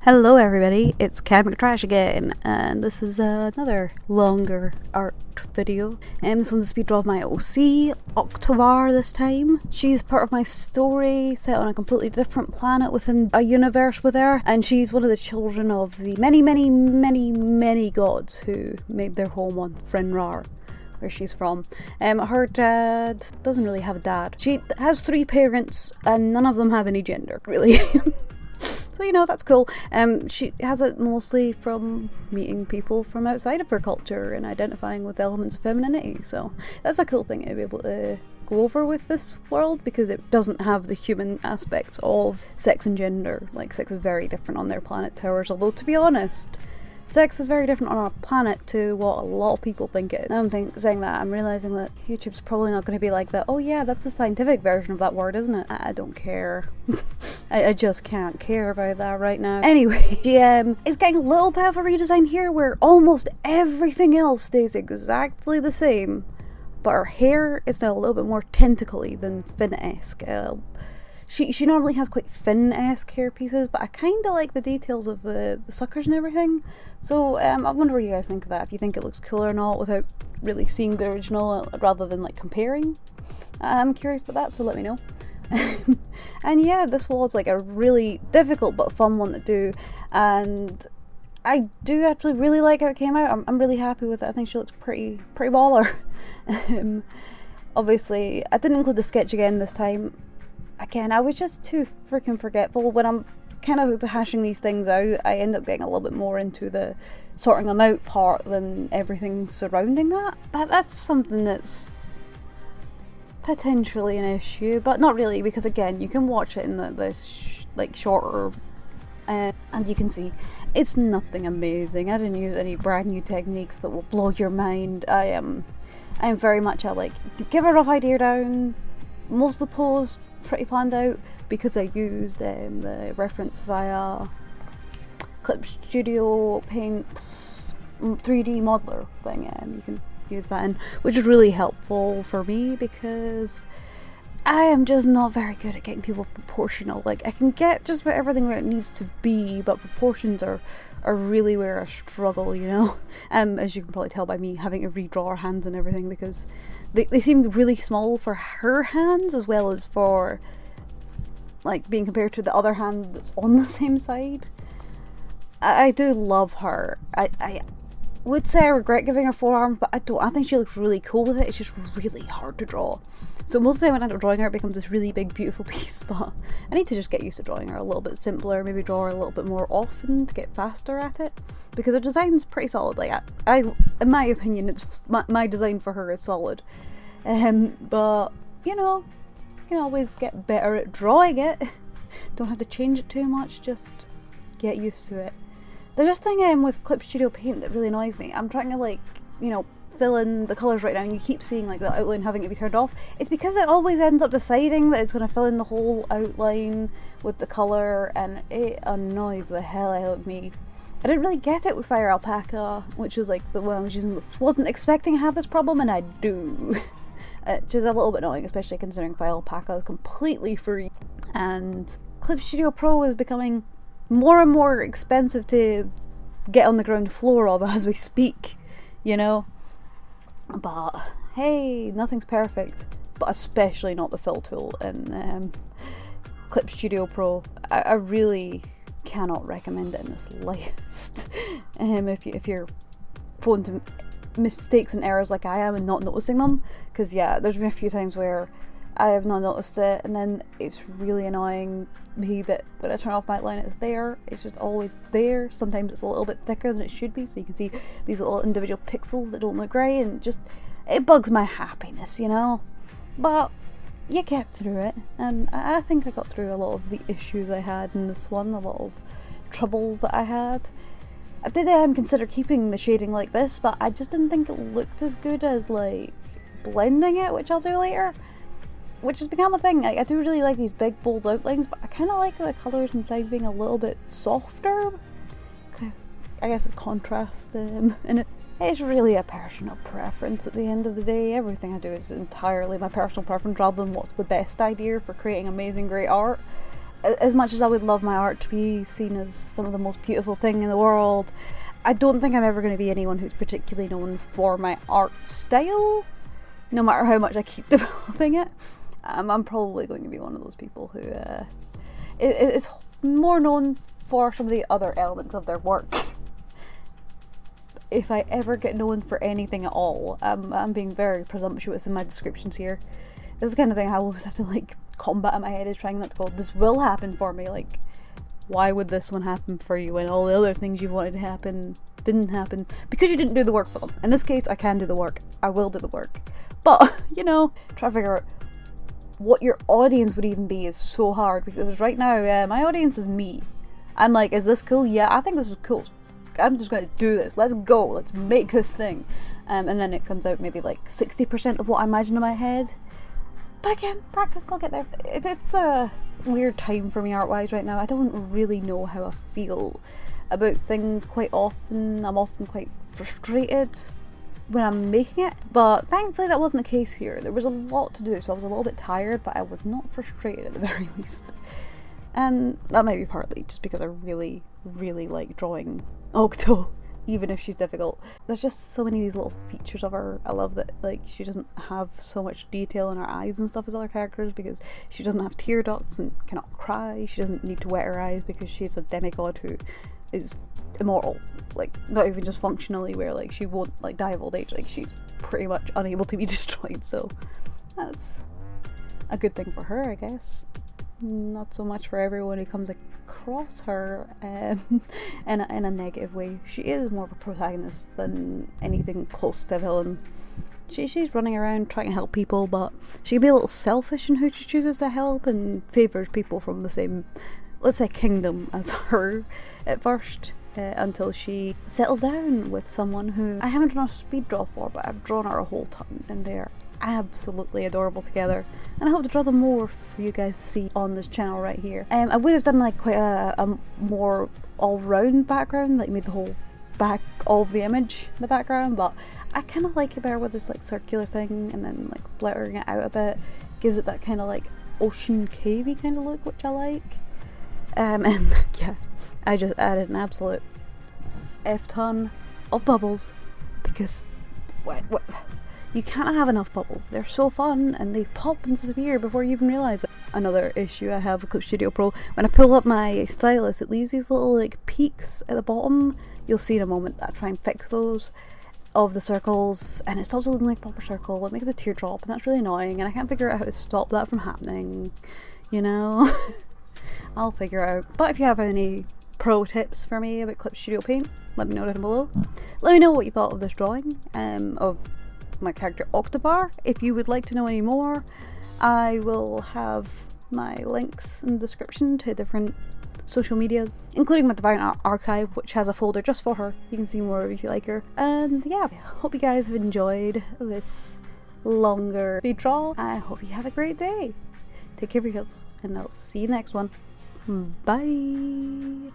Hello everybody, it's Chemic Trash again, and this is another longer art video. This one's a speed draw of my OC, Octovar this time. She's part of my story, set on a completely different planet within a universe with her, and she's one of the children of the many gods who made their home on Frinrar, where she's from. Her dad doesn't really have a dad. She has 3 parents, and none of them have any gender, really. So, you know, that's cool. She has it mostly from meeting people from outside of her culture and identifying with elements of femininity. So that's a cool thing to be able to go over with this world, because it doesn't have the human aspects of sex and gender. Like, sex is very different on their planet towers, although to be honest, sex is very different on our planet to what a lot of people think it is. Now I'm saying that, I'm realising that YouTube's probably not going to be like that. Oh yeah, that's the scientific version of that word, isn't it? I don't care. I just can't care about that right now. Anyway, she is getting a little bit of a redesign here where almost everything else stays exactly the same, but her hair is now a little bit more tentacly than fin-esque. She normally has quite fin-esque hair pieces, but I kind of like the details of the suckers and everything. So I wonder what you guys think of that, if you think it looks cool or not without really seeing the original rather than like comparing. I'm curious about that, so let me know. And yeah, this was like a really difficult but fun one to do, and I do actually really like how it came out. I'm really happy with it. I think she looks pretty baller. Obviously, I didn't include the sketch again this time. Again, I was just too freaking forgetful. When I'm kind of hashing these things out, I end up getting a little bit more into the sorting them out part than everything surrounding that. That's something that's potentially an issue, but not really, because again, you can watch it in the like shorter, and you can see it's nothing amazing. I didn't use any brand new techniques that will blow your mind. I'm very much a like, give a rough idea down. Most of the pose pretty planned out, because I used the reference via Clip Studio Paint's 3D modeler thing. You can use that in, which is really helpful for me because I am just not very good at getting people proportional. Like, I can get just about everything where it needs to be, but proportions are really where I struggle, you know. As you can probably tell by me having to redraw her hands and everything, because they seem really small for her hands as well as for like being compared to the other hand that's on the same side. I do love her. I would say I regret giving her forearms, but I don't. I think she looks really cool with it. It's just really hard to draw. So most of the time when I end up drawing her, it becomes this really big, beautiful piece, but I need to just get used to drawing her a little bit simpler, maybe draw her a little bit more often to get faster at it, because her design's pretty solid. Like, I in my opinion, it's my design for her is solid. But, you know, you can always get better at drawing it. Don't have to change it too much, just get used to it. There's this thing with Clip Studio Paint that really annoys me. I'm trying to, like, you know, fill in the colours right now, and you keep seeing like the outline having to be turned off. It's because it always ends up deciding that it's going to fill in the whole outline with the colour, and it annoys the hell out of me. I didn't really get it with Fire Alpaca, which is like the one I was using. Wasn't expecting to have this problem, and I do. Which is a little bit annoying, especially considering Fire Alpaca is completely free, and Clip Studio Pro is becoming more and more expensive to get on the ground floor of as we speak, you know. But hey, nothing's perfect, but especially not the fill tool in Clip Studio Pro. I really cannot recommend it in the slightest. If you're prone to mistakes and errors like I am and not noticing them, because yeah, there's been a few times where I have not noticed it, and then it's really annoying me that when I turn off my outline it's there. It's just always there. Sometimes it's a little bit thicker than it should be, so you can see these little individual pixels that don't look right, and just it bugs my happiness, you know. But you get through it, and I think I got through a lot of the issues I had in this one, a lot of troubles that I had. I did consider keeping the shading like this, but I just didn't think it looked as good as like blending it, which I'll do later. Which has become a thing. I do really like these big bold outlines, but I kind of like the colours inside being a little bit softer. Okay. I guess it's contrast in it. It's really a personal preference at the end of the day. Everything I do is entirely my personal preference rather than what's the best idea for creating amazing great art. as much as I would love my art to be seen as some of the most beautiful thing in the world, I don't think I'm ever going to be anyone who's particularly known for my art style, no matter how much I keep developing it. I'm probably going to be one of those people who is more known for some of the other elements of their work. If I ever get known for anything at all, I'm being very presumptuous in my descriptions here. This is the kind of thing I always have to like combat in my head, is trying not to go, this will happen for me. Like, why would this one happen for you when all the other things you wanted to happen didn't happen? Because you didn't do the work for them. In this case, I can do the work. I will do the work. But, you know, try to figure out what your audience would even be is so hard, because right now, my audience is me. I'm like, is this cool? Yeah, I think this is cool. I'm just going to do this. Let's go. Let's make this thing. And then it comes out maybe like 60% of what I imagine in my head. But again, practice, I'll get there. It's a weird time for me art-wise right now. I don't really know how I feel about things quite often. I'm often quite frustrated when I'm making it, but thankfully that wasn't the case here. There was a lot to do, so I was a little bit tired, but I was not frustrated at the very least. And that might be partly just because I really, really like drawing Octo, even if she's difficult. There's just so many of these little features of her. I love that, like, she doesn't have so much detail in her eyes and stuff as other characters, because she doesn't have tear ducts and cannot cry. She doesn't need to wet her eyes because she's a demigod who is immortal, like, not even just functionally, where like she won't like die of old age. Like, she's pretty much unable to be destroyed, so that's a good thing for her, I guess. Not so much for everyone who comes across her in a negative way. She is more of a protagonist than anything close to a villain. She's running around trying to help people, but she can be a little selfish in who she chooses to help, and favours people from the same, let's say, kingdom as her at first, until she settles down with someone who I haven't done a speed draw for, but I've drawn her a whole ton, and they're absolutely adorable together, and I hope to draw them more for you guys to see on this channel right here. I would have done like quite a more all-round background, like made the whole back of the image the background, but I kind of like it better with this like circular thing, and then like blurring it out a bit gives it that kind of like ocean cavey kind of look, which I like. And yeah, I just added an absolute F-ton of bubbles, because what you can't have enough bubbles. They're so fun, and they pop and disappear before you even realise it. Another issue I have with Clip Studio Pro, when I pull up my stylus, it leaves these little like peaks at the bottom. You'll see in a moment that I try and fix those, of the circles, and it stops looking like a proper circle. It makes a teardrop, and that's really annoying, and I can't figure out how to stop that from happening, you know? I'll figure it out. But if you have any pro tips for me about Clip Studio Paint, let me know down below. Let me know what you thought of this drawing, of my character Octovar. If you would like to know any more, I will have my links in the description to different social medias, including my Divine Art Archive, which has a folder just for her. You can see more if you like her. And yeah, hope you guys have enjoyed this longer speed draw. I hope you have a great day. Take care of yourselves, and I'll see you next one. Bye.